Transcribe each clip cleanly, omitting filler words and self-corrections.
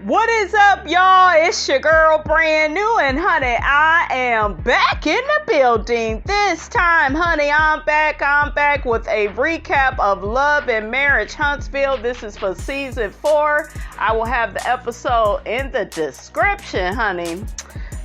What is up, y'all? It's your girl, Brand New, and honey, I am back in the building. This time, honey, I'm back with a recap of Love and Marriage Huntsville. This is for season 4. I will have the episode in the description, honey.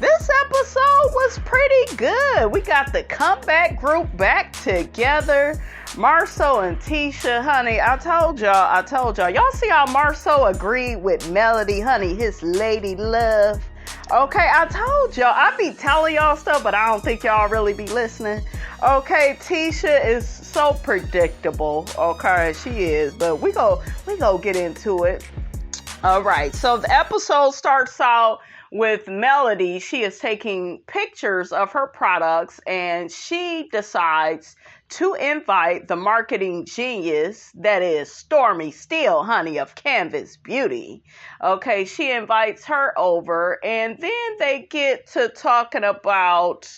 This episode was pretty good. We got the comeback group back together. Marceau and Tisha, honey, I told y'all. Y'all see how Marceau agreed with Melody, honey, his lady love. Okay, I told y'all. I be telling y'all stuff, but I don't think y'all really be listening. Okay, Tisha is so predictable. Okay, she is, but we go get into it. All right, so the episode starts out with Melody. She is taking pictures of her products and she decides to invite the marketing genius, that is Stormy Steele, honey, of Canvas Beauty. Okay, she invites her over and then they get to talking about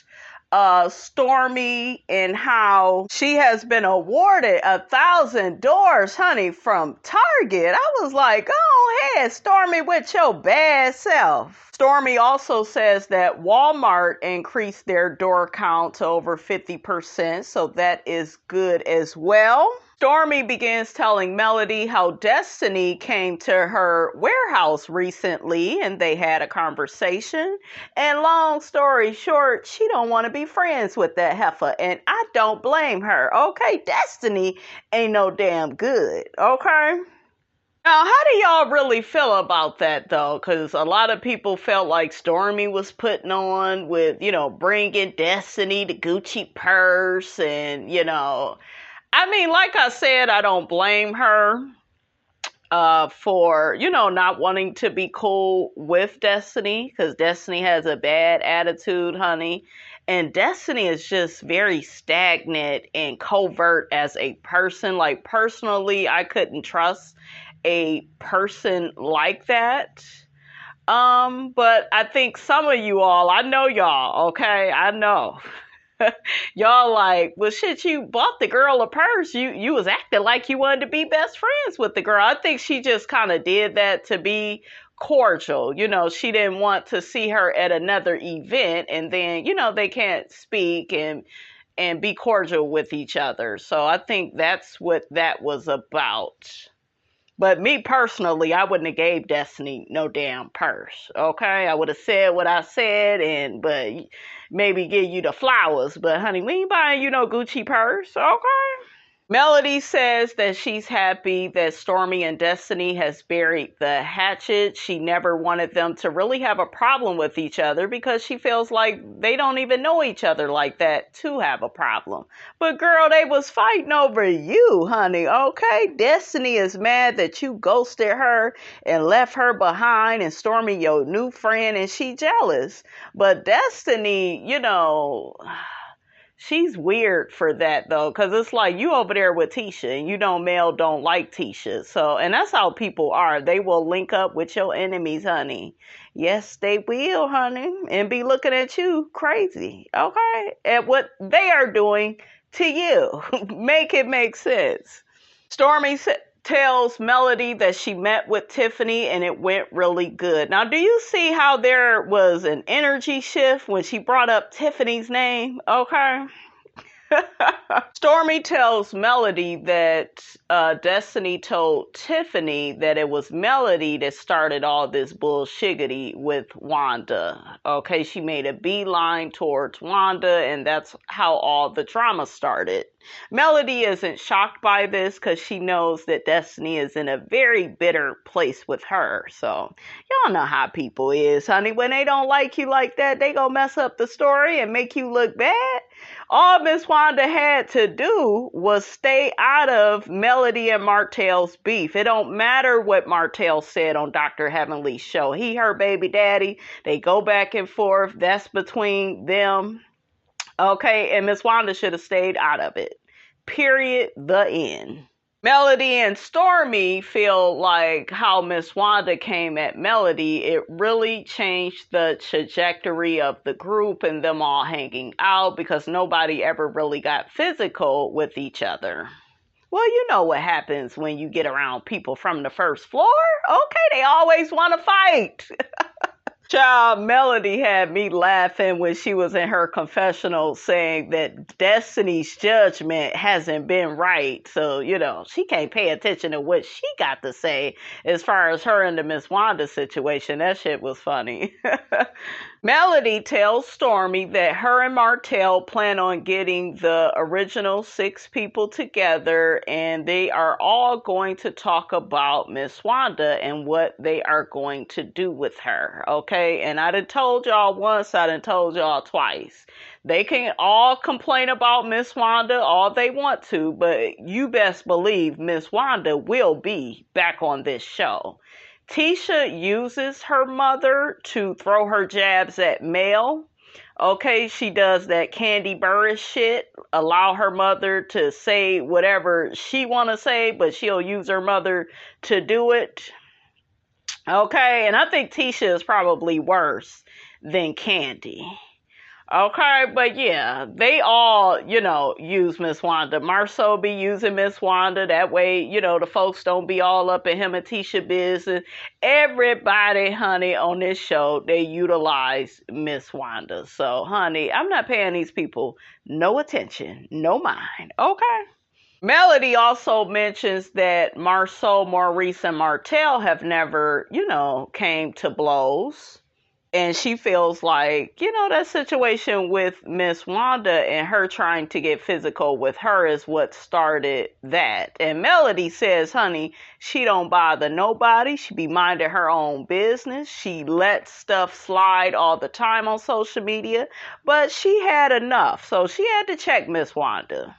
Stormy and how she has been awarded 1,000 doors, honey, from Target. I was like, go ahead, Stormy, with your bad self. Stormy also says that Walmart increased their door count to over 50%, so that is good as well. Stormy begins telling Melody how Destiny came to her warehouse recently and they had a conversation. And long story short, she don't want to be friends with that heifer. And I don't blame her. Okay, Destiny ain't no damn good. Okay. Now, how do y'all really feel about that, though? Because a lot of people felt like Stormy was putting on with, bringing Destiny the Gucci purse and, I mean, like I said, I don't blame her for, not wanting to be cool with Destiny because Destiny has a bad attitude, honey. And Destiny is just very stagnant and covert as a person. Like, personally, I couldn't trust a person like that. But I think some of you all, I know y'all, okay? I know. Y'all like, well, shit, you bought the girl a purse. You was acting like you wanted to be best friends with the girl. I think she just kind of did that to be cordial. She didn't want to see her at another event and then, they can't speak and be cordial with each other. So I think that's what that was about. But me personally, I wouldn't have gave Destiny no damn purse, okay? I would have said what I said, but maybe give you the flowers. But honey, we ain't buying you no Gucci purse, okay? Melody says that she's happy that Stormy and Destiny has buried the hatchet. She never wanted them to really have a problem with each other because she feels like they don't even know each other like that to have a problem. But girl, they was fighting over you, honey, okay? Destiny is mad that you ghosted her and left her behind and Stormy your new friend and she jealous. But Destiny, she's weird for that, though, because it's like you over there with Tisha and Mel don't like Tisha. So, and that's how people are. They will link up with your enemies, honey. Yes, they will, honey, and be looking at you crazy, okay? At what they are doing to you. Make it make sense. Stormy tells Melody that she met with Tiffany and it went really good. Now, do you see how there was an energy shift when she brought up Tiffany's name? Okay. Stormy tells Melody that Destiny told Tiffany that it was Melody that started all this bullshiggity with Wanda. Okay, she made a beeline towards Wanda, and that's how all the drama started. Melody isn't shocked by this because she knows that Destiny is in a very bitter place with her. So, y'all know how people is, honey. When they don't like you like that, they gonna mess up the story and make you look bad. All Miss Wanda had to do was stay out of Melody and Martell's beef. It don't matter what Martell said on Dr. Heavenly's show. He her baby daddy. They go back and forth. That's between them. Okay, and Miss Wanda should have stayed out of it. Period. The end. Melody and Stormy feel like how Miss Wanda came at Melody, it really changed the trajectory of the group and them all hanging out because nobody ever really got physical with each other. Well, you know what happens when you get around people from the first floor. Okay, they always want to fight. Child, Melody had me laughing when she was in her confessional saying that Destiny's judgment hasn't been right. So, she can't pay attention to what she got to say as far as her and the Miss Wanda situation. That shit was funny. Melody tells Stormy that her and Martell plan on getting the original 6 people together, and they are all going to talk about Miss Wanda and what they are going to do with her. Okay, and I done told y'all once, I done told y'all twice. They can all complain about Miss Wanda all they want to, but you best believe Miss Wanda will be back on this show. Tisha uses her mother to throw her jabs at Mel. Okay, she does that Candy Burris shit. Allow her mother to say whatever she want to say, but she'll use her mother to do it. Okay, and I think Tisha is probably worse than Candy. Okay, but yeah, they all, use Miss Wanda. Marceau be using Miss Wanda. That way, the folks don't be all up in him and Tisha business. Everybody, honey, on this show, they utilize Miss Wanda. So, honey, I'm not paying these people no attention, no mind. Okay. Melody also mentions that Marceau, Maurice, and Martell have never, came to blows. And she feels like, that situation with Miss Wanda and her trying to get physical with her is what started that. And Melody says, honey, she don't bother nobody. She be minding her own business. She lets stuff slide all the time on social media. But she had enough. So she had to check Miss Wanda.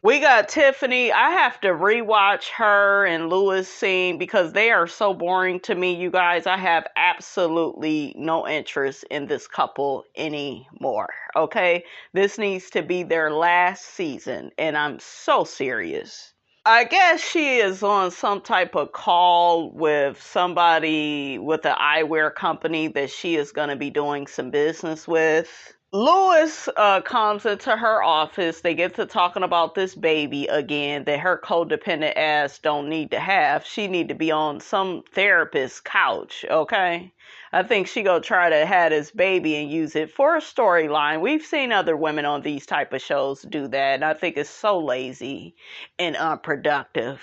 We got Tiffany. I have to rewatch her and Louis scene because they are so boring to me, you guys. I have absolutely no interest in this couple anymore. Okay? This needs to be their last season, and I'm so serious. I guess she is on some type of call with somebody with an eyewear company that she is going to be doing some business with. Lois comes into her office. They get to talking about this baby again that her codependent ass don't need to have. She need to be on some therapist's couch, okay? I think she gonna try to have this baby and use it for a storyline. We've seen other women on these type of shows do that, and I think it's so lazy and unproductive.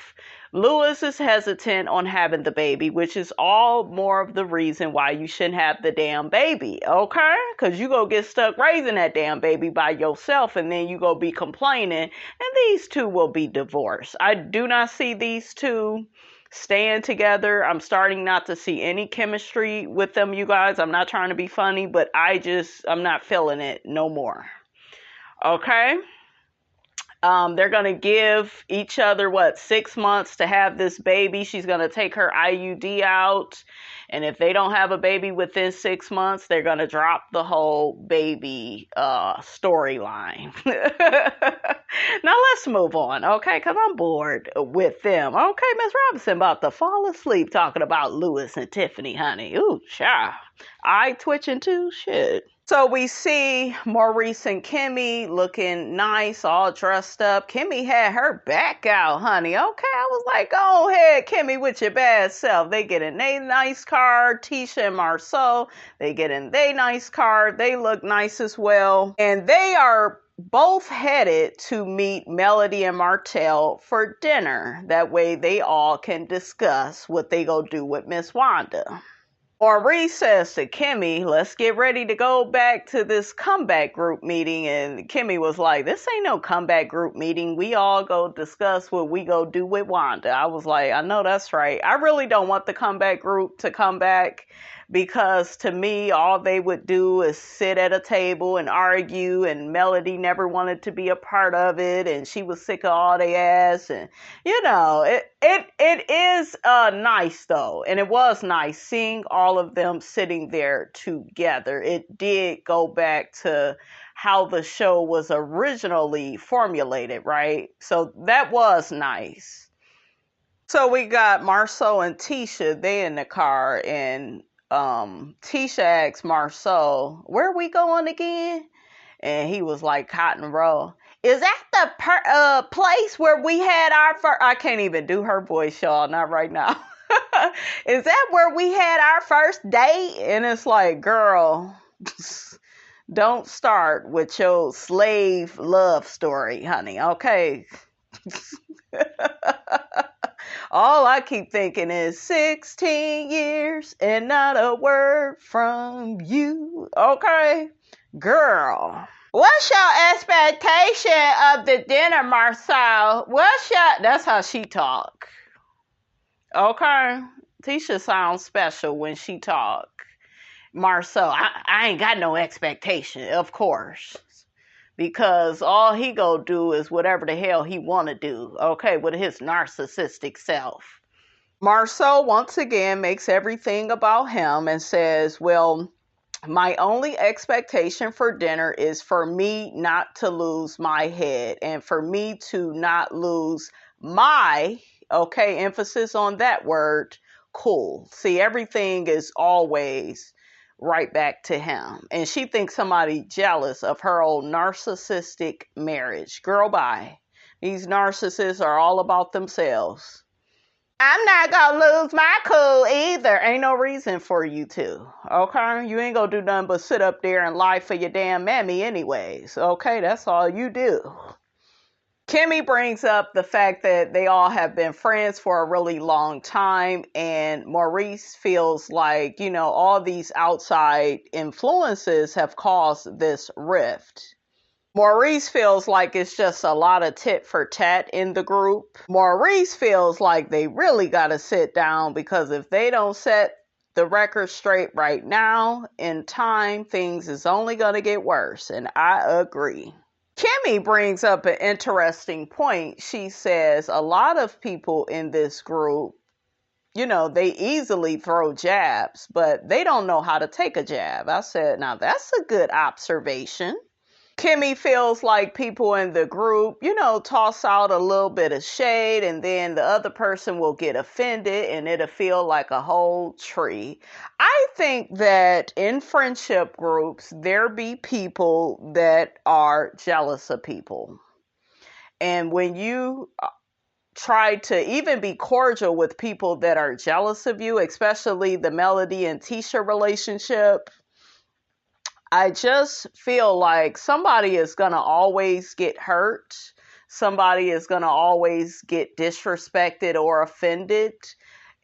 Lewis is hesitant on having the baby, which is all more of the reason why you shouldn't have the damn baby, okay? Because you go get stuck raising that damn baby by yourself, and then you go be complaining, and these two will be divorced. I do not see these two staying together. I'm starting not to see any chemistry with them, you guys. I'm not trying to be funny, but I'm not feeling it no more. Okay? They're going to give each other, 6 months to have this baby. She's going to take her IUD out. And if they don't have a baby within 6 months, they're going to drop the whole baby storyline. Now let's move on, okay? Because I'm bored with them. Okay, Miss Robinson about to fall asleep talking about Louis and Tiffany, honey. Ooh, child. Eye twitching too? Shit. So we see Maurice and Kimmy looking nice, all dressed up. Kimmy had her back out, honey. Okay, I was like, go ahead, Kimmy, with your bad self. They get in their nice car. Tisha and Marceau, they get in their nice car. They look nice as well. And they are both headed to meet Melody and Martell for dinner. That way they all can discuss what they go do with Miss Wanda. Maurice says to Kimmy, let's get ready to go back to this comeback group meeting. And Kimmy was like, this ain't no comeback group meeting. We all go discuss what we go do with Wanda. I was like, I know that's right. I really don't want the comeback group to come back because to me, all they would do is sit at a table and argue, and Melody never wanted to be a part of it, and she was sick of all they ass. And, it is nice, though, and it was nice seeing all of them sitting there together. It did go back to how the show was originally formulated, right? So that was nice. So we got Marceau and Tisha, they in the car, and Tisha asks Marceau, where are we going again? And he was like, Cotton Row. Is that the place where we had our first... I can't even do her voice, y'all. Not right now. Is that where we had our first date? And it's like, girl, don't start with your slave love story, honey. Okay. All I keep thinking is 16 years and not a word from you. Okay, girl. What's your expectation of the dinner, Marcel? That's how she talk. Okay. Tisha sounds special when she talk. Marcel, I ain't got no expectation, of course. Because all he go do is whatever the hell he want to do, okay, with his narcissistic self. Marceau once again makes everything about him and says, well, my only expectation for dinner is for me not to lose my head and for me to not lose my, okay, emphasis on that word, cool. See, everything is always right back to him. And she thinks somebody jealous of her old narcissistic marriage. Girl, bye. These narcissists are all about themselves. I'm not gonna lose my cool either. Ain't no reason for you to. Okay? You ain't gonna do nothing but sit up there and lie for your damn mammy anyways. Okay? That's all you do. Kimmy brings up the fact that they all have been friends for a really long time, and Maurice feels like, all these outside influences have caused this rift. Maurice feels like it's just a lot of tit for tat in the group. Maurice feels like they really got to sit down, because if they don't set the record straight right now, in time, things is only going to get worse, and I agree. Kimmy brings up an interesting point. She says a lot of people in this group, they easily throw jabs, but they don't know how to take a jab. I said, now that's a good observation. Kimmy feels like people in the group, toss out a little bit of shade, and then the other person will get offended and it'll feel like a whole tree. I think that in friendship groups, there be people that are jealous of people. And when you try to even be cordial with people that are jealous of you, especially the Melody and Tisha relationship, I just feel like somebody is going to always get hurt. Somebody is going to always get disrespected or offended.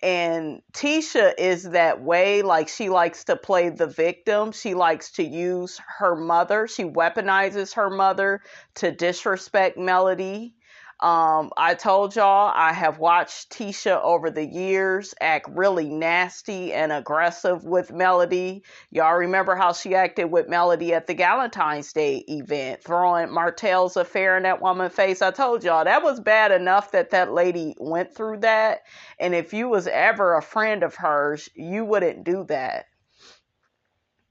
And Tisha is that way. Like, she likes to play the victim. She likes to use her mother. She weaponizes her mother to disrespect Melody. I told y'all I have watched Tisha over the years act really nasty and aggressive with Melody. Y'all remember how she acted with Melody at the Valentine's Day event, throwing Martell's affair in that woman's face. I told y'all that was bad enough that lady went through that. And if you was ever a friend of hers, you wouldn't do that.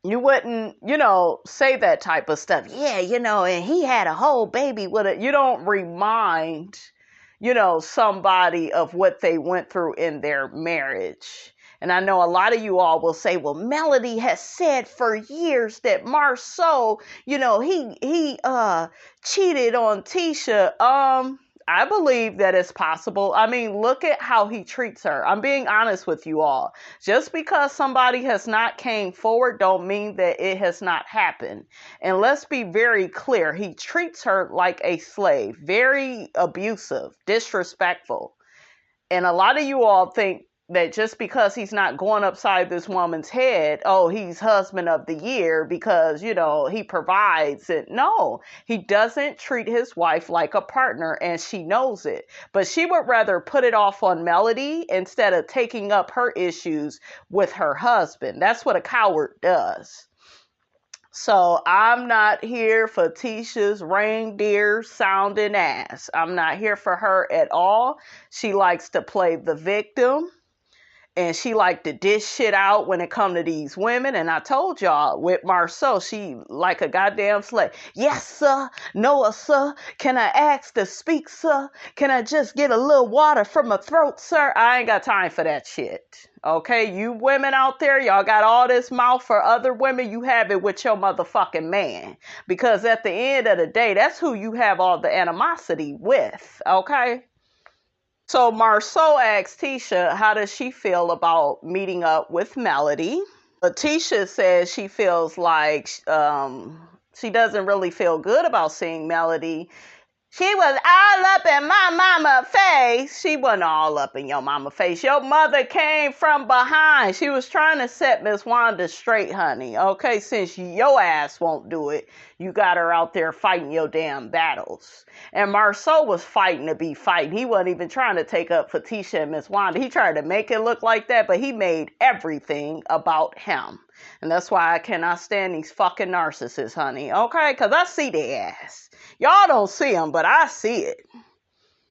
You wouldn't, say that type of stuff. Yeah, and he had a whole baby with it. You don't remind, somebody of what they went through in their marriage. And I know a lot of you all will say, well, Melody has said for years that Marceau, he cheated on Tisha. I believe that it's possible. I mean, look at how he treats her. I'm being honest with you all. Just because somebody has not came forward don't mean that it has not happened. And let's be very clear. He treats her like a slave, very abusive, disrespectful. And a lot of you all think that just because he's not going upside this woman's head, oh, he's husband of the year because, he provides it. No, he doesn't treat his wife like a partner, and she knows it. But she would rather put it off on Melody instead of taking up her issues with her husband. That's what a coward does. So I'm not here for Tisha's reindeer sounding ass. I'm not here for her at all. She likes to play the victim. and she like to dish shit out when it come to these women. And I told y'all with Marceau, she like a goddamn slave. Yes, sir. No, sir. Can I ask to speak, sir? Can I just get a little water from my throat, sir? I ain't got time for that shit. Okay, you women out there, y'all got all this mouth for other women. You have it with your motherfucking man. Because at the end of the day, that's who you have all the animosity with. Okay? So Marceau asked Tisha, how does she feel about meeting up with Melody? Latisha says she feels like she doesn't really feel good about seeing Melody. She was all up in my mama face. She wasn't all up in your mama face. Your mother came from behind. She was trying to set Miss Wanda straight, honey. Okay, since your ass won't do it, you got her out there fighting your damn battles. And Marceau was fighting to be fighting. He wasn't even trying to take up for Tisha and Miss Wanda. He tried to make it look like that, but he made everything about him. And that's why I cannot stand these fucking narcissists, honey. Okay? Because I see their ass. Y'all don't see them, but I see it.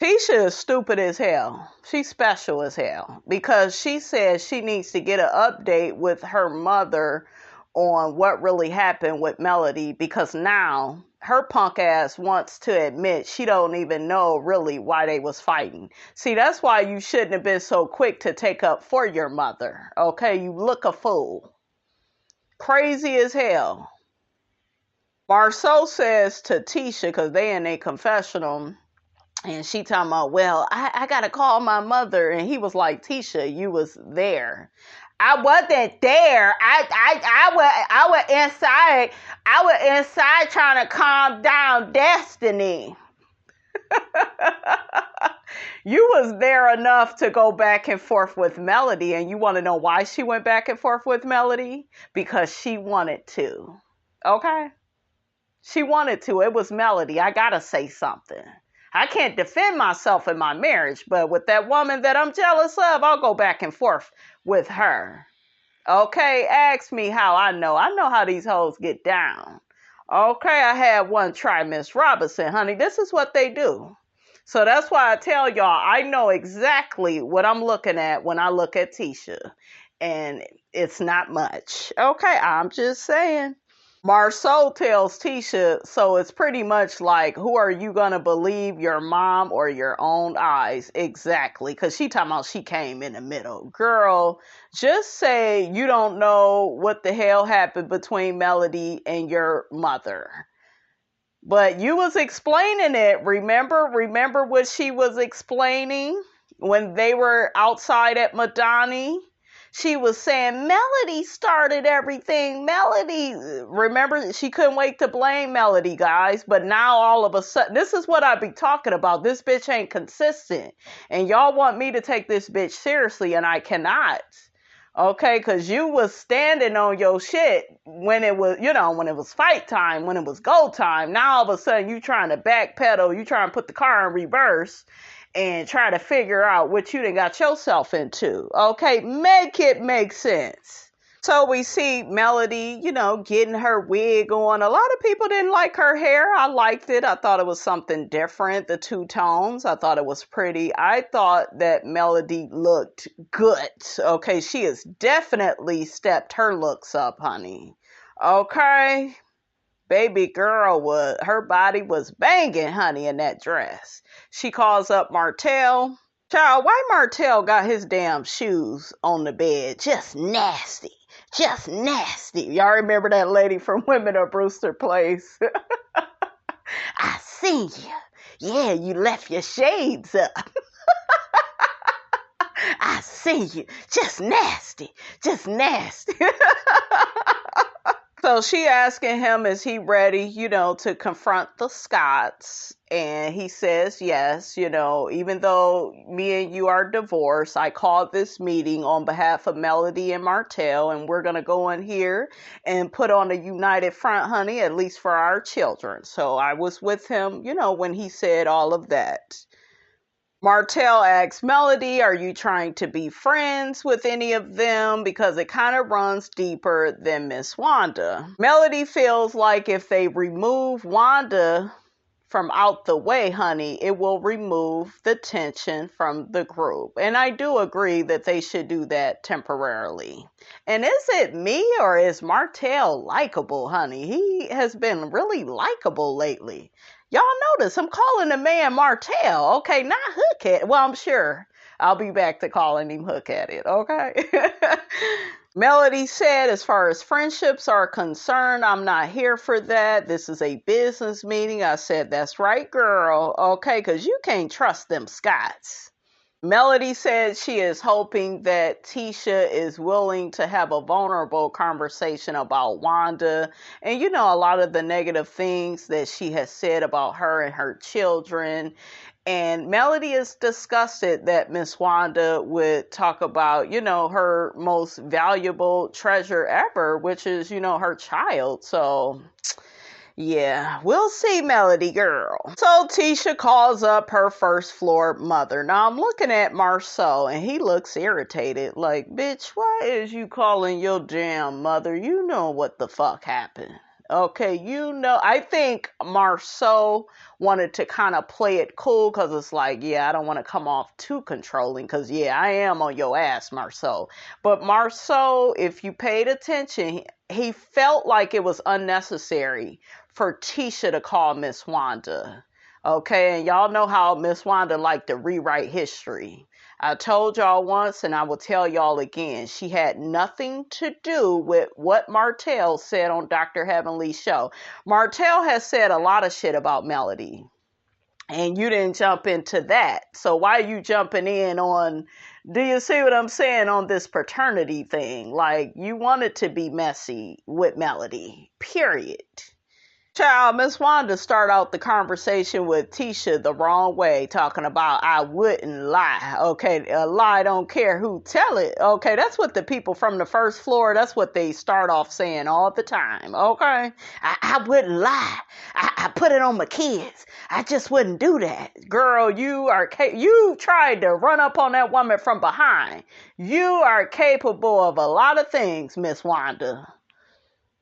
Tisha is stupid as hell. She's special as hell. Because she says she needs to get an update with her mother on what really happened with Melody. Because now her punk ass wants to admit she don't even know really why they was fighting. See, that's why you shouldn't have been so quick to take up for your mother. Okay? You look a fool. Crazy as hell. Marceau says to Tisha, because they in a confessional, and she talking about, well, I got to call my mother. And he was like, Tisha, you was there. I wasn't there. I was inside. I was inside trying to calm down Destiny. You was there enough to go back and forth with Melody, and you want to know why she went back and forth with Melody? Because she wanted to. Okay? She wanted to. It was Melody. I gotta say something. I can't defend myself in my marriage, but with that woman that I'm jealous of, I'll go back and forth with her. Okay? Ask me how I know. I know how these hoes get down. Okay? I had one try Miss Robinson, honey. This is what they do. So that's why I tell y'all, I know exactly what I'm looking at when I look at Tisha. And it's not much. Okay? I'm just saying. Marceau tells Tisha, so it's pretty much like, who are you going to believe, your mom or your own eyes? Exactly. Because she talking about she came in the middle. Girl, just say you don't know what the hell happened between Melody and your mother. But you was explaining it. Remember what she was explaining when they were outside at Madani? She was saying, Melody started everything. Melody, remember, she couldn't wait to blame Melody, guys. But now all of a sudden, this is what I be talking about. This bitch ain't consistent. And y'all want me to take this bitch seriously, and I cannot. Okay, because you was standing on your shit when it was, when it was fight time, when it was go time. Now all of a sudden, you trying to backpedal. You trying to put the car in reverse. And try to figure out what you done got yourself into. Okay, make it make sense. So we see Melody, getting her wig on. A lot of people didn't like her hair. I liked it. I thought it was something different. The two tones, I thought it was pretty. I thought that Melody looked good. Okay, she has definitely stepped her looks up, honey. Okay. Baby girl her body was banging, honey, in that dress. She calls up Martell. Child, why Martell got his damn shoes on the bed? Just nasty. Just nasty. Y'all remember that lady from Women of Brewster Place? I seen you. Yeah, you left your shades up. I see you. Just nasty. Just nasty. So she asking him, is he ready, to confront the Scotts? And he says, yes, even though me and you are divorced, I called this meeting on behalf of Melody and Martell, and we're going to go in here and put on a united front, honey, at least for our children. So I was with him, when he said all of that. Martell asks Melody, are you trying to be friends with any of them? Because it kind of runs deeper than Miss Wanda. Melody feels like if they remove Wanda from out the way, honey, it will remove the tension from the group. And I do agree that they should do that temporarily. And is it me or is Martell likable, honey? He has been really likable lately. Y'all notice I'm calling the man Martell, okay, not Hookhead. Well, I'm sure I'll be back to calling him Hookheaded, okay? Melody said, as far as friendships are concerned, I'm not here for that. This is a business meeting. I said, that's right, girl. Okay, because you can't trust them Scots. Melody said she is hoping that Tisha is willing to have a vulnerable conversation about Wanda. And you know, a lot of the negative things that she has said about her and her children. And Melody is disgusted that Miss Wanda would talk about, you know, her most valuable treasure ever, which is, you know, her child. So, yeah, we'll see, Melody girl. So Tisha calls up her first floor mother. Now I'm looking at Marceau and he looks irritated. Like, bitch, why is you calling your damn mother? You know what the fuck happened. Okay, you know, I think Marceau wanted to kind of play it cool because it's like, yeah, I don't want to come off too controlling because, yeah, I am on your ass, Marceau. But Marceau, if you paid attention, he felt like it was unnecessary for Tisha to call Miss Wanda. Okay, and y'all know how Miss Wanda liked to rewrite history. I told y'all once, and I will tell y'all again, she had nothing to do with what Martell said on Dr. Heavenly's show. Martell has said a lot of shit about Melody, and you didn't jump into that. So why are you jumping in on, do you see what I'm saying, on this paternity thing? Like, you wanted to be messy with Melody, period. Child, Miss Wanda start out the conversation with Tisha the wrong way, talking about I wouldn't lie. Okay, a lie don't care who tell it. Okay, that's what the people from the first floor, that's what they start off saying all the time. Okay, I wouldn't lie. I put it on my kids. I just wouldn't do that. Girl, you tried to run up on that woman from behind. You are capable of a lot of things, Miss Wanda.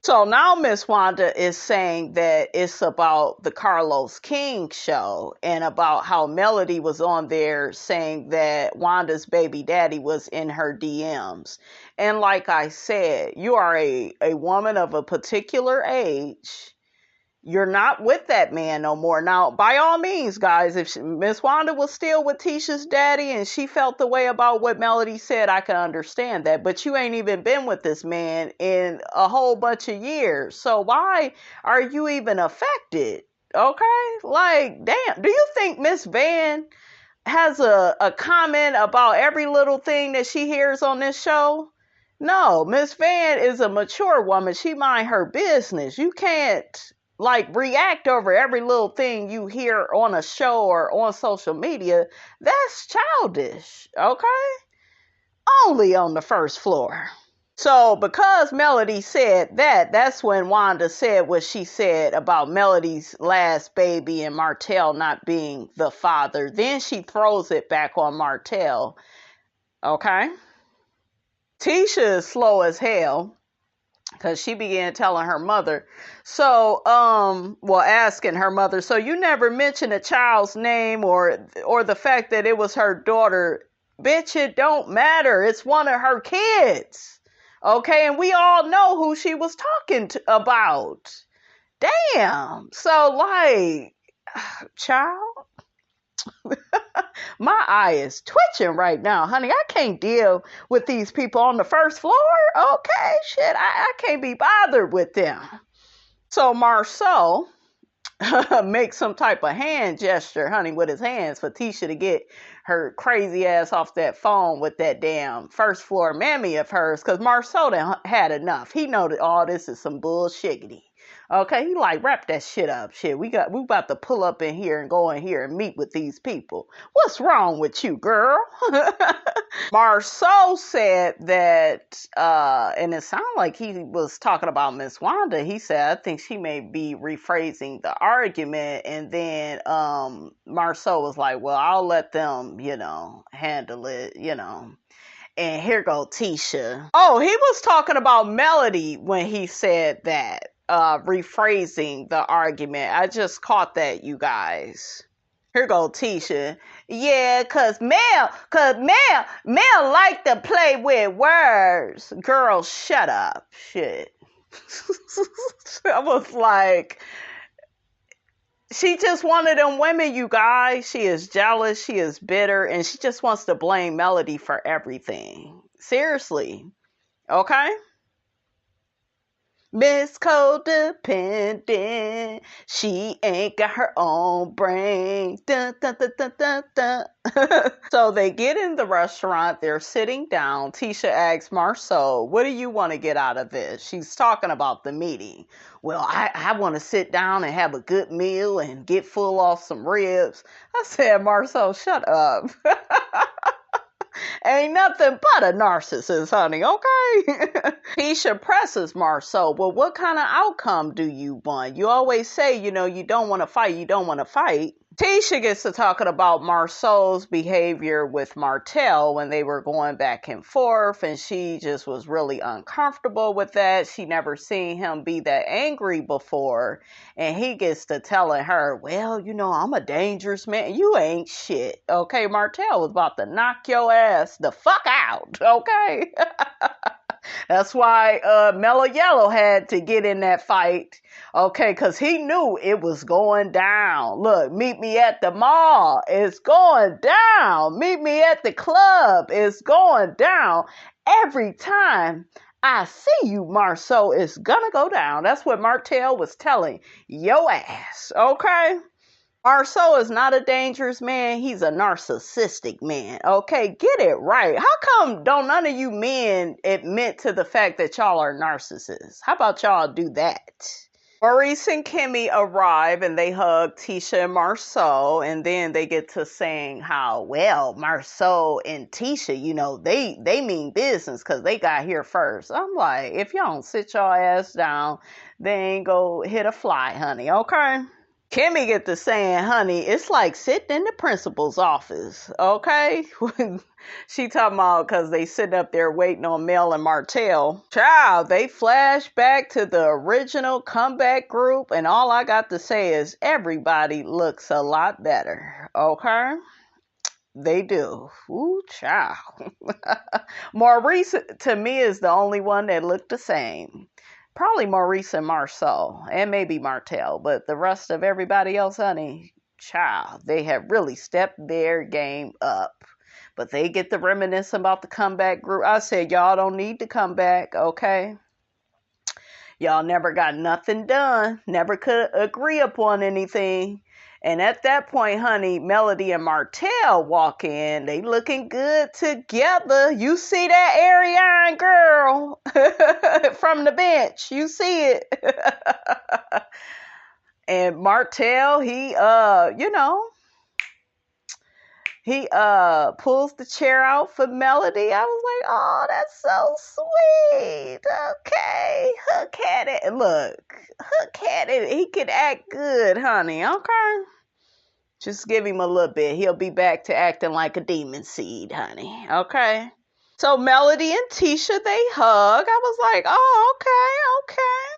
So now Miss Wanda is saying that it's about the Carlos King show and about how Melody was on there saying that Wanda's baby daddy was in her DMs. And like I said, you are a woman of a particular age. You're not with that man no more. Now, by all means, guys, if Miss Wanda was still with Tisha's daddy and she felt the way about what Melody said, I can understand that. But you ain't even been with this man in a whole bunch of years. So why are you even affected? Okay? Like, damn. Do you think Miss Van has a comment about every little thing that she hears on this show? No, Miss Van is a mature woman. She mind her business. You can't like react over every little thing you hear on a show or on social media. That's childish, okay? Only on the first floor. So because Melody said that, that's when Wanda said what she said about Melody's last baby and Martell not being the father. Then she throws it back on Martell, okay? Tisha is slow as hell. Because she began telling her mother, asking her mother, so you never mentioned a child's name or the fact that it was her daughter. Bitch, it don't matter. It's one of her kids. Okay, and we all know who she was talking about. Damn. So, like, child, my eye is twitching right now, honey. I can't deal with these people on the first floor. Okay, shit, I can't be bothered with them. So Marceau makes some type of hand gesture, honey, with his hands for Tisha to get her crazy ass off that phone with that damn first floor mammy of hers, because Marceau done had enough. He know that all this is some bullshiggity. Okay, he like, wrap that shit up. Shit, we about to pull up in here and go in here and meet with these people. What's wrong with you, girl? Marceau said that, and it sounded like he was talking about Miss Wanda. He said, I think she may be rephrasing the argument. And then Marceau was like, well, I'll let them, handle it, And here go Tisha. Oh, he was talking about Melody when he said that. rephrasing the argument. I just caught that, you guys. Here go Tisha. Yeah, Mel like to play with words. Girl, shut up. Shit. I was like, she just one of them women, you guys. She is jealous, she is bitter, and she just wants to blame Melody for everything. Seriously. Okay? Miss Codependent, she ain't got her own brain. Dun, dun, dun, dun, dun, dun. So they get in the restaurant, they're sitting down. Tisha asks Marceau, what do you want to get out of this? She's talking about the meeting. Well, I want to sit down and have a good meal and get full off some ribs. I said, Marceau, shut up. Ain't nothing but a narcissist, honey, okay? Tisha presses Marceau, well, what kind of outcome do you want? You always say, you don't want to fight, you don't want to fight. Tisha gets to talking about Marceau's behavior with Martell when they were going back and forth, and she just was really uncomfortable with that. She never seen him be that angry before, and he gets to telling her, well, I'm a dangerous man. You ain't shit, okay? Martell was about to knock your ass the fuck out, okay? That's why Mellow Yellow had to get in that fight, okay, because he knew it was going down. Look, meet me at the mall. It's going down. Meet me at the club. It's going down. Every time I see you, Marceau, it's gonna go down. That's what Martell was telling your ass, okay? Marceau is not a dangerous man. He's a narcissistic man. Okay, get it right. How come don't none of you men admit to the fact that y'all are narcissists? How about y'all do that? Maurice and Kimmy arrive and they hug Tisha and Marceau, and then they get to saying how, well, Marceau and Tisha, they mean business because they got here first. I'm like, if y'all don't sit your ass down, they ain't go hit a fly, honey, okay? Kimmy get to saying, honey, it's like sitting in the principal's office, okay? She talking about because they sitting up there waiting on Mel and Martell. Child, they flash back to the original comeback group, and all I got to say is everybody looks a lot better, okay? They do. Ooh, child. Maurice, to me, is the only one that looked the same. Probably Maurice and Marceau, and maybe Martell, but the rest of everybody else, honey, child, they have really stepped their game up. But they get to reminisce about the comeback group. I said, y'all don't need to come back, okay? Y'all never got nothing done, never could agree upon anything. And at that point, honey, Melody and Martell walk in. They looking good together. You see that Ariane girl from the bench. You see it. And Martell, he pulls the chair out for Melody. I was like, oh, that's so sweet. Okay. Hook at it. Look, Hook at it. He can act good, honey. Okay. Just give him a little bit. He'll be back to acting like a demon seed, honey. Okay? So Melody and Tisha, they hug. I was like, oh, okay.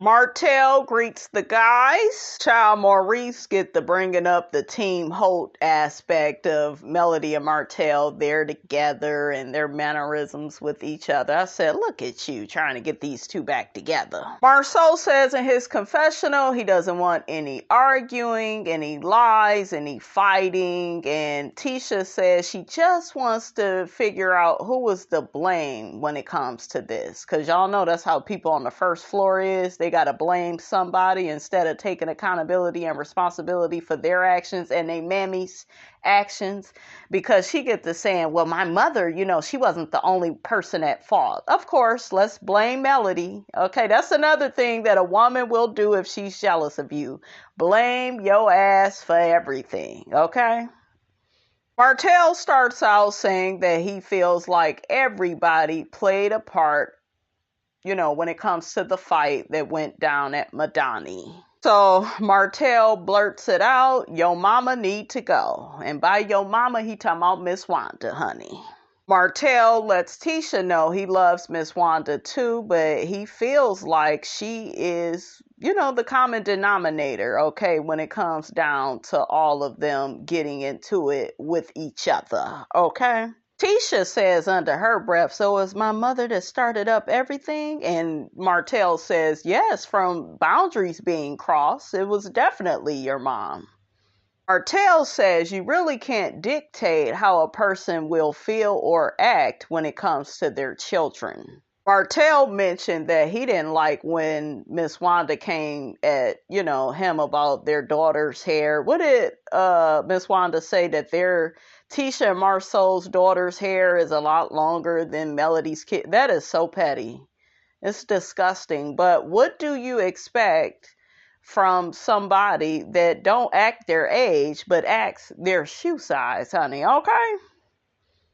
Martell greets the guys. Child Maurice get the bringing up the Team Holt aspect of Melody and Martell. They're together and their mannerisms with each other. I said, look at you trying to get these two back together. Marceau says in his confessional he doesn't want any arguing, any lies, any fighting. And Tisha says she just wants to figure out who was the blame when it comes to this, because y'all know that's how people on the first floor is. They got to blame somebody instead of taking accountability and responsibility for their actions and they mammy's actions, because she get to saying, well, my mother, she wasn't the only person at fault. Of course, let's blame Melody. Okay, that's another thing that a woman will do if she's jealous of you. Blame your ass for everything, okay? Martell starts out saying that he feels like everybody played a part, when it comes to the fight that went down at Madani. So Martell blurts it out, your mama need to go. And by your mama, he talking about Miss Wanda, honey. Martell lets Tisha know he loves Miss Wanda too, but he feels like she is, the common denominator, okay, when it comes down to all of them getting into it with each other, okay? Tisha says under her breath, so is my mother that started up everything? And Martell says, yes, from boundaries being crossed, it was definitely your mom. Martell says you really can't dictate how a person will feel or act when it comes to their children. Martell mentioned that he didn't like when Miss Wanda came at, him about their daughter's hair. What did Miss Wanda say, that their Tisha and Marceau's daughter's hair is a lot longer than Melody's kid? That is so petty. It's disgusting. But what do you expect from somebody that don't act their age, but acts their shoe size, honey? Okay?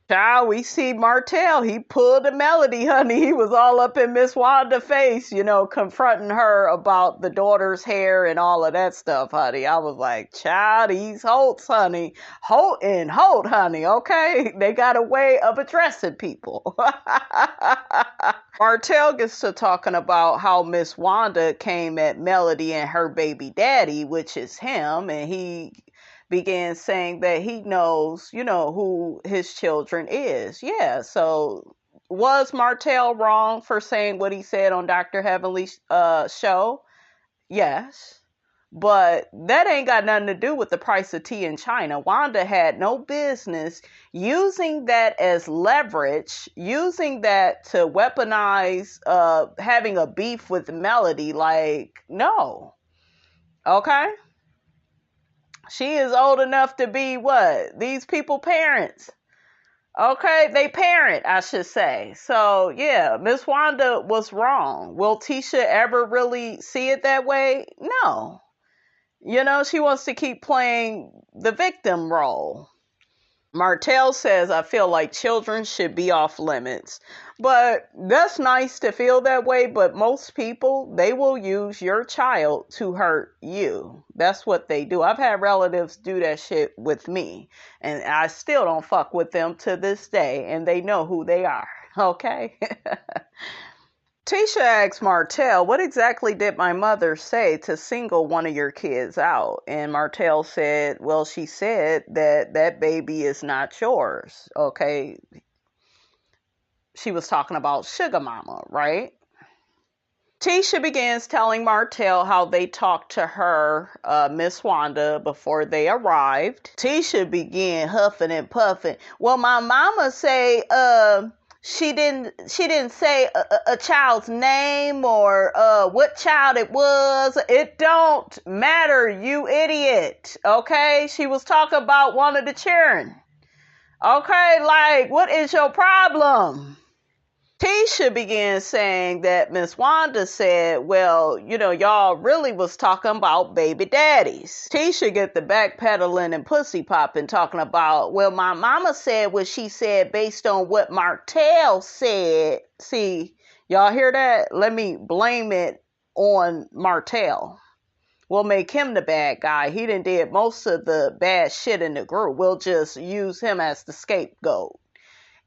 Child, we see Martell, he pulled a Melody, honey. He was all up in Miss Wanda's face, confronting her about the daughter's hair and all of that stuff, honey. I was like, child, these Holts, honey. Holt and Holt, honey, okay? They got a way of addressing people. Martell gets to talking about how Miss Wanda came at Melody and her baby daddy, which is him, and he began saying that he knows, who his children is. Yeah, so was Martell wrong for saying what he said on Dr. Heavenly's show? Yes. But that ain't got nothing to do with the price of tea in China. Wanda had no business using that as leverage, using that to weaponize having a beef with Melody. Like, no. Okay? She is old enough to be what? These people parents. Okay, they parent, I should say. So, yeah, Miss Wanda was wrong. Will Tisha ever really see it that way? No. She wants to keep playing the victim role. Martell says, I feel like children should be off limits. But that's nice to feel that way, but most people, they will use your child to hurt you. That's what they do. I've had relatives do that shit with me, and I still don't fuck with them to this day, and they know who they are, okay? Tisha asks Martell, what exactly did my mother say to single one of your kids out? And Martell said, well, she said that baby is not yours, okay? She was talking about Sugar Mama, right? Tisha begins telling Martell how they talked to her, Miss Wanda, before they arrived. Tisha began huffing and puffing. Well, my mama say, she didn't say a child's name or what child it was. It don't matter, you idiot. Okay? She was talking about one of the children. Okay? Like, what is your problem? Tisha began saying that Miss Wanda said, well, y'all really was talking about baby daddies. Tisha get the backpedaling and pussy popping, talking about, well, my mama said what she said based on what Martell said. See, y'all hear that? Let me blame it on Martell. We'll make him the bad guy. He done did most of the bad shit in the group. We'll just use him as the scapegoat.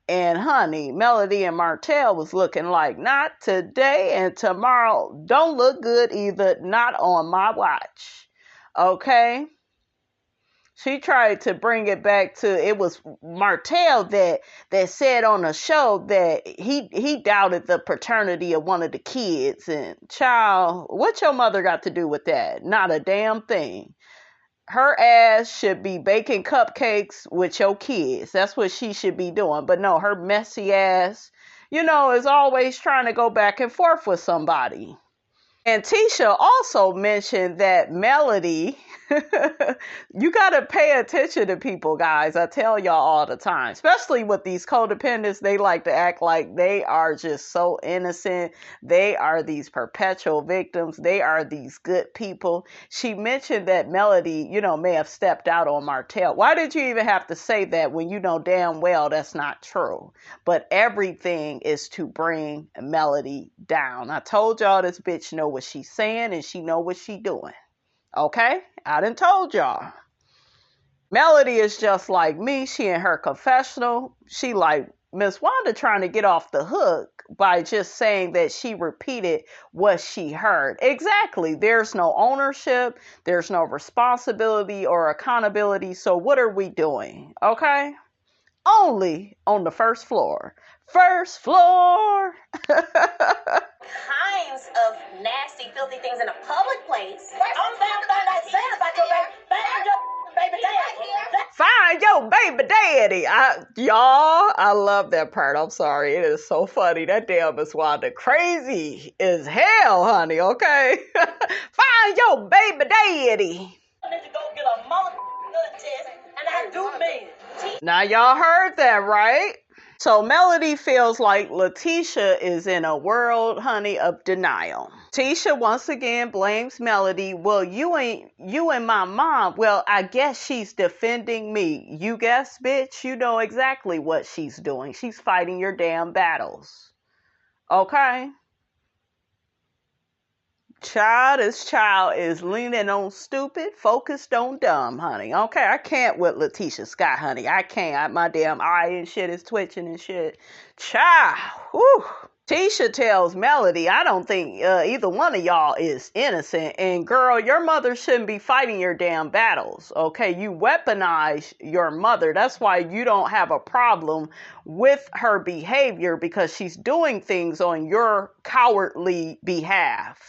And honey, Melody and Martell was looking like, not today and tomorrow. Don't look good either. Not on my watch. Okay? She tried to bring it back to, it was Martell that said on the show that he doubted the paternity of one of the kids. And child, what your mother got to do with that? Not a damn thing. Her ass should be baking cupcakes with your kids. That's what she should be doing. But no, her messy ass, is always trying to go back and forth with somebody. And Tisha also mentioned that Melody, you got to pay attention to people, guys. I tell y'all all the time, especially with these codependents, they like to act like they are just so innocent. They are these perpetual victims. They are these good people. She mentioned that Melody, may have stepped out on Martell. Why did you even have to say that when you know damn well that's not true? But everything is to bring Melody down. I told y'all this bitch know what she's saying and she know what she doing. Okay? I done told y'all. Melody is just like me. She in her confessional. She like Miss Wanda trying to get off the hook by just saying that she repeated what she heard. Exactly. There's no ownership, there's no responsibility or accountability. So what are we doing? Okay? Only on the first floor. First floor. Kinds of nasty, filthy things in a public place. I'm not saying about your baby daddy. Find your baby daddy. I love that part. I'm sorry. It is so funny. That damn Miss Wanda crazy as hell, honey. Okay? Find your baby daddy. I need to go get a blood test, and I do mean it. Now y'all heard that, right? So Melody feels like Latisha is in a world, honey, of denial. Tisha once again blames Melody. Well, you and my mom. Well, I guess she's defending me. You guess, bitch. You know exactly what she's doing. She's fighting your damn battles. Okay? This child is leaning on stupid, focused on dumb, honey. Okay, I can't with Latisha Scott, honey. I can't. My damn eye and shit is twitching and shit. Child, whew. Tisha tells Melody, I don't think either one of y'all is innocent. And girl, your mother shouldn't be fighting your damn battles. Okay, you weaponize your mother. That's why you don't have a problem with her behavior, because she's doing things on your cowardly behalf.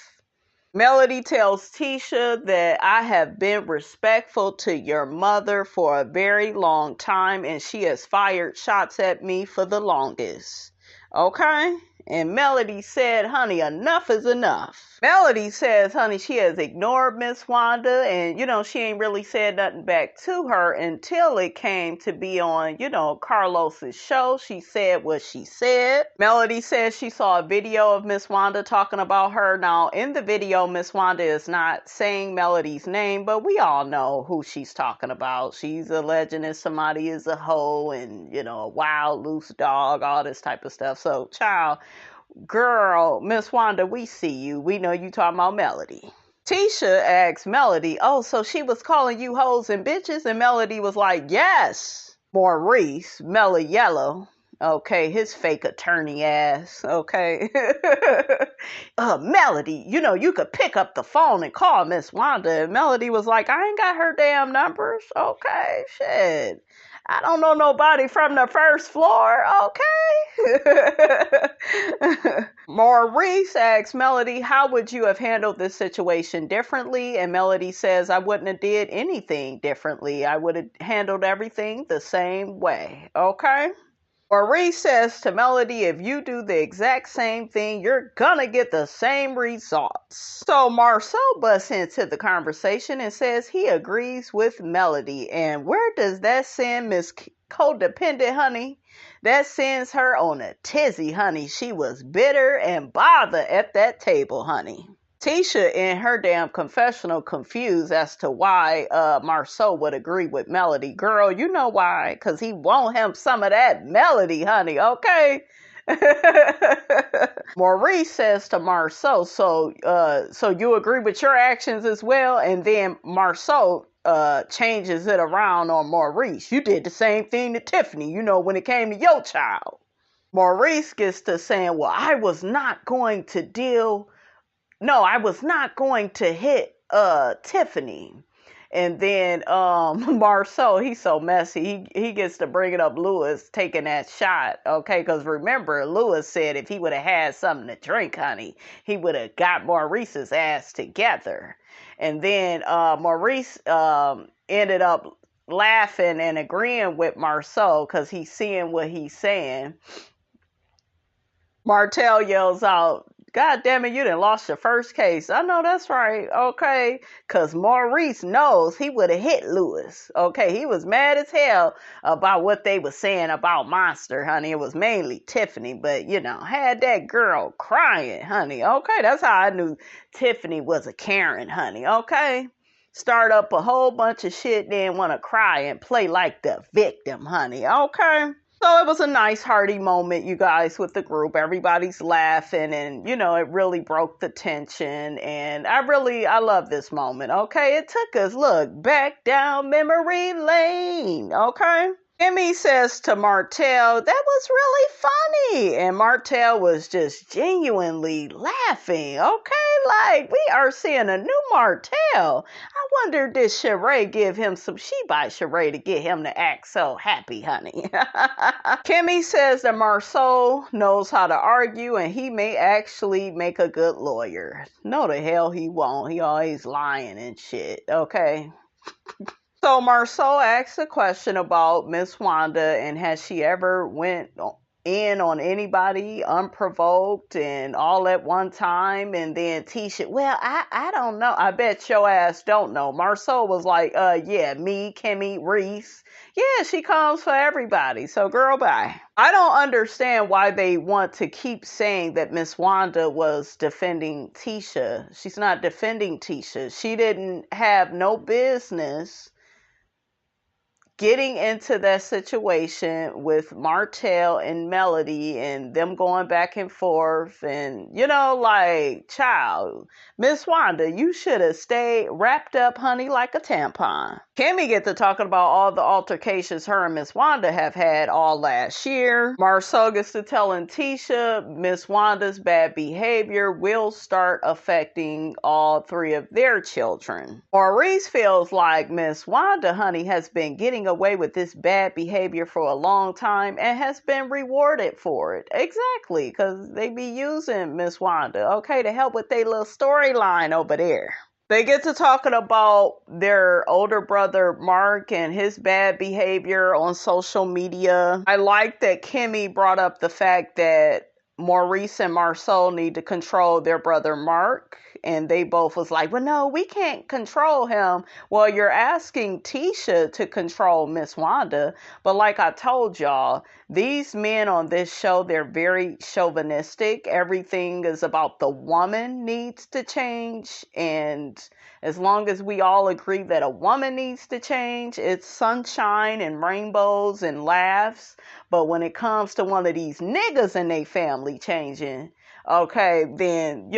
Melody tells Tisha that I have been respectful to your mother for a very long time, and she has fired shots at me for the longest. Okay? And Melody said, honey, enough is enough. Melody says, honey, she has ignored Miss Wanda, and, she ain't really said nothing back to her until it came to be on, Carlos's show. She said what she said. Melody says she saw a video of Miss Wanda talking about her. Now, in the video, Miss Wanda is not saying Melody's name, but we all know who she's talking about. She's alleging that somebody is a hoe and, a wild, loose dog, all this type of stuff. So, child, girl, Miss Wanda, we see you. We know you talking about Melody. Tisha asks Melody, oh, so she was calling you hoes and bitches? And Melody was like, yes. Maurice, Mellow Yellow, okay, his fake attorney ass, okay. Melody, you could pick up the phone and call Miss Wanda. And Melody was like, I ain't got her damn numbers. Okay, shit. I don't know nobody from the first floor, okay? Maurice asks Melody, how would you have handled this situation differently? And Melody says, I wouldn't have did anything differently. I would have handled everything the same way, okay? Maurice says to Melody, if you do the exact same thing, you're gonna get the same results. So Marceau busts into the conversation and says he agrees with Melody. And where does that send Miss Codependent, honey? That sends her on a tizzy, honey. She was bitter and bothered at that table, honey. Tisha in her damn confessional confused as to why Marceau would agree with Melody. Girl, you know why? Because he want him some of that Melody, honey, okay? Maurice says to Marceau, so you agree with your actions as well? And then Marceau changes it around on Maurice. You did the same thing to Tiffany, when it came to your child. Maurice gets to saying, well, I was not going to hit Tiffany. And then Marceau, he's so messy. He gets to bringing up Lewis taking that shot, okay? Because remember, Lewis said if he would have had something to drink, honey, he would have got Maurice's ass together. And then Maurice ended up laughing and agreeing with Marceau because he's seeing what he's saying. Martell yells out, God damn it, you done lost your first case. I know that's right, okay? Because Maurice knows he would have hit Lewis, okay? He was mad as hell about what they were saying about Monster, honey. It was mainly Tiffany, but, had that girl crying, honey, okay? That's how I knew Tiffany was a Karen, honey, okay? Start up a whole bunch of shit, then want to cry and play like the victim, honey, okay? So it was a nice hearty moment, you guys, with the group. Everybody's laughing and, it really broke the tension. And I love this moment, okay? It took us, back down memory lane, okay? Kimmy says to Martell, that was really funny. And Martell was just genuinely laughing. Okay, like we are seeing a new Martell. I wonder did Sheree give him some she by Sheree to get him to act so happy, honey. Kimmy says that Marceau knows how to argue and he may actually make a good lawyer. No, the hell he won't. He always lying and shit. Okay. So Marceau asked a question about Miss Wanda and has she ever went in on anybody unprovoked and all at one time. And then Tisha, well, I don't know. I bet your ass don't know. Marceau was like, yeah, me, Kimmy, Reese. Yeah, she comes for everybody. So girl, bye. I don't understand why they want to keep saying that Miss Wanda was defending Tisha. She's not defending Tisha. She didn't have no business getting into that situation with Martell and Melody and them going back and forth and, like, child, Miss Wanda, you should have stayed wrapped up, honey, like a tampon. Kimmy get to talking about all the altercations her and Miss Wanda have had all last year. Marceau gets to telling Tisha Miss Wanda's bad behavior will start affecting all three of their children. Maurice feels like Miss Wanda, honey, has been getting away with this bad behavior for a long time and has been rewarded for it. Exactly, because they be using Miss Wanda, okay, to help with their little storyline over there. They get to talking about their older brother Mark and his bad behavior on social media. I like that Kimmy brought up the fact that Maurice and Marceau need to control their brother Mark. And they both was like, well, no, we can't control him. Well, you're asking Tisha to control Miss Wanda. But like I told y'all, these men on this show, they're very chauvinistic. Everything is about the woman needs to change. And as long as we all agree that a woman needs to change, it's sunshine and rainbows and laughs. But when it comes to one of these niggas in their family changing, okay, then,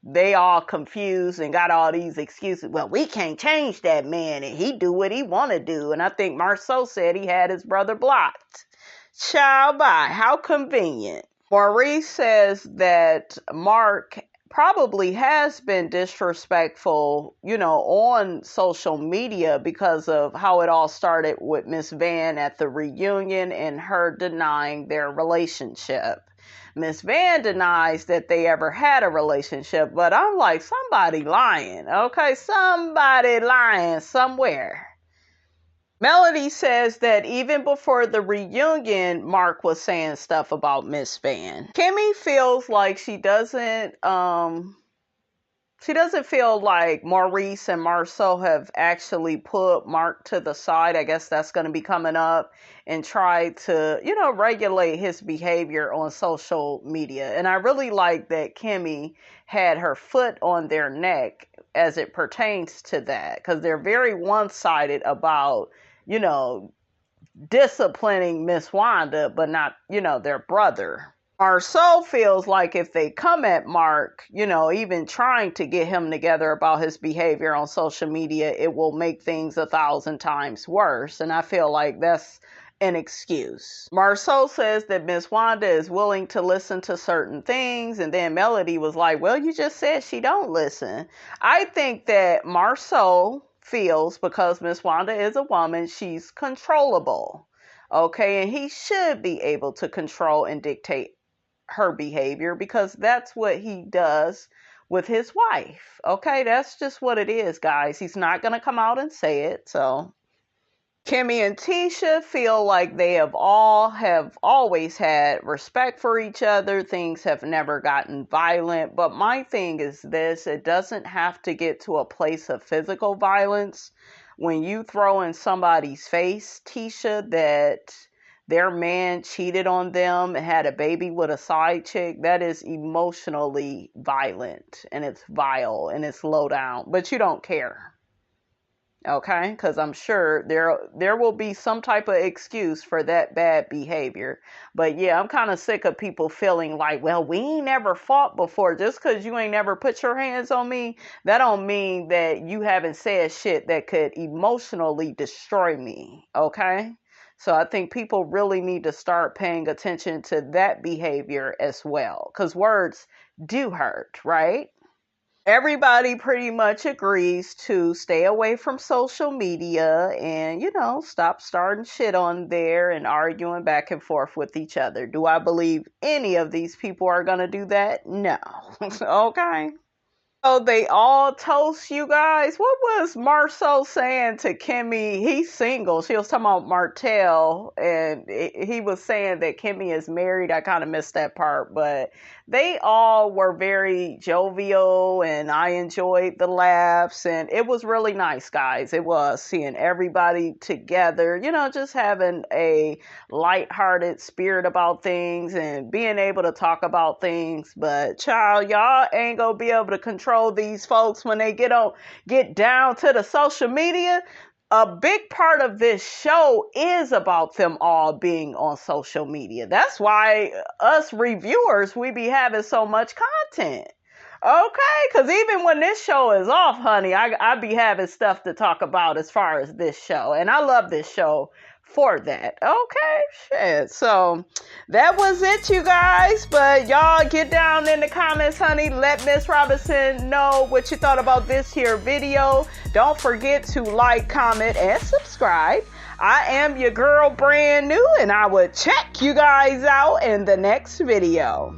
they all confused and got all these excuses. Well, we can't change that man and he do what he want to do. And I think Marceau said he had his brother blocked. Ciao, bye. How convenient. Maurice says that Mark probably has been disrespectful, on social media because of how it all started with Miss Van at the reunion and her denying their relationship. Miss Van denies that they ever had a relationship, but I'm like, somebody lying, okay? Somebody lying somewhere. Melody says that even before the reunion, Mark was saying stuff about Miss Van. Kimmy feels like she doesn't feel like Maurice and Marceau have actually put Mark to the side. I guess that's going to be coming up, and try to, regulate his behavior on social media. And I really like that Kimmy had her foot on their neck as it pertains to that, because they're very one-sided about, disciplining Miss Wanda, but not, their brother. Marceau feels like if they come at Mark, even trying to get him together about his behavior on social media, it will make things 1,000 times worse. And I feel like that's an excuse. Marceau says that Miss Wanda is willing to listen to certain things. And then Melody was like, well, you just said she don't listen. I think that Marceau feels because Miss Wanda is a woman, she's controllable. Okay, and he should be able to control and dictate her behavior because that's what he does with his wife. Okay, that's just what it is, guys. He's not going to come out and say it. So Kimmy and Tisha feel like they have always had respect for each other. Things have never gotten violent. But my thing is this, it doesn't have to get to a place of physical violence. When you throw in somebody's face, Tisha, that their man cheated on them and had a baby with a side chick, that is emotionally violent and it's vile and it's low down, but you don't care. Okay, because I'm sure there will be some type of excuse for that bad behavior. But yeah, I'm kind of sick of people feeling like, well, we ain't never fought before. Just because you ain't never put your hands on me, that don't mean that you haven't said shit that could emotionally destroy me. Okay, So I think people really need to start paying attention to that behavior as well, because words do hurt, right? Everybody pretty much agrees to stay away from social media and, stop starting shit on there and arguing back and forth with each other. Do I believe any of these people are going to do that? No. Okay. So they all toast, you guys. What was Marceau saying to Kimmy? He's single. She was talking about Martell, and he was saying that Kimmy is married. I kind of missed that part, but they all were very jovial, and I enjoyed the laughs, and it was really nice, guys. It was seeing everybody together, just having a lighthearted spirit about things and being able to talk about things. But child, y'all ain't gonna be able to control these folks when they get down to the social media. A big part of this show is about them all being on social media. That's why us reviewers, we be having so much content. Okay, because even when this show is off, honey, I be having stuff to talk about as far as this show. And I love this show for that. Okay, shit. So that was it, you guys. But y'all get down in the comments, honey. Let Miss Robinson know what you thought about this here video. Don't forget to like, comment, and subscribe. I am your girl, brand new, and I will check you guys out in the next video.